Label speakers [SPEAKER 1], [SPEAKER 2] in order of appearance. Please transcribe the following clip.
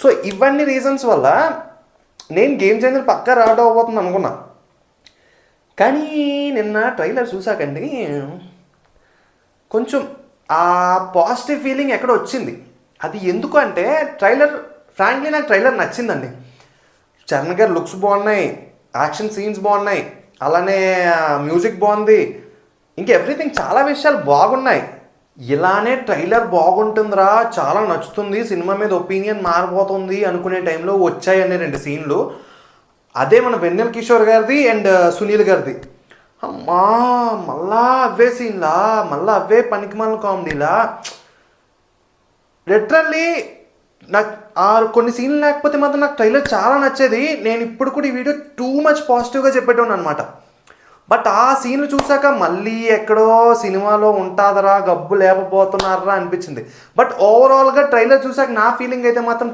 [SPEAKER 1] So ఇవన్నీ reasons వల్ల నేను గేమ్ చేంజర్ పక్కా రావడం అవ్వబోతుంది అనుకున్నా. కానీ నిన్న ట్రైలర్ చూసాకండి కొంచెం ఆ పాజిటివ్ ఫీలింగ్ ఎక్కడ వచ్చింది. అది ఎందుకు అంటే ట్రైలర్ ఫ్రాంక్లీ నాకు ట్రైలర్ నచ్చిందండి. చరణ్ గారి లుక్స్ బాగున్నాయి, యాక్షన్ సీన్స్ బాగున్నాయి, అలానే మ్యూజిక్ బాగుంది, ఇంకా ఎవ్రీథింగ్ చాలా విషయాలు బాగున్నాయి. ఇలానే ట్రైలర్ బాగుంటుందిరా, చాలా నచ్చుతుంది, సినిమా మీద ఒపీనియన్ మారిపోతుంది అనుకునే టైంలో వచ్చాయని 2 సీన్లు. అదే మన వెన్నెల కిషోర్ గారిది అండ్ సునీల్ గారిది. అమ్మా మళ్ళా అవే సీన్లా, మళ్ళీ అవే పనికిమాలిన కామెడీలా. లిటరల్లీ నాకు కొన్ని సీన్లు లేకపోతే మాత్రం నాకు ట్రైలర్ చాలా నచ్చేది. నేను ఇప్పుడు కూడా ఈ వీడియో టూ మచ్ పాజిటివ్గా చెప్పేటోను అనమాట. బట్ ఆ సీన్లు చూసాక మళ్ళీ ఎక్కడో సినిమాలో ఉంటుందరా, గబ్బు లేకపోతున్నారా అనిపించింది. బట్ ఓవరాల్గా ట్రైలర్ చూసాక నా ఫీలింగ్ అయితే మాత్రం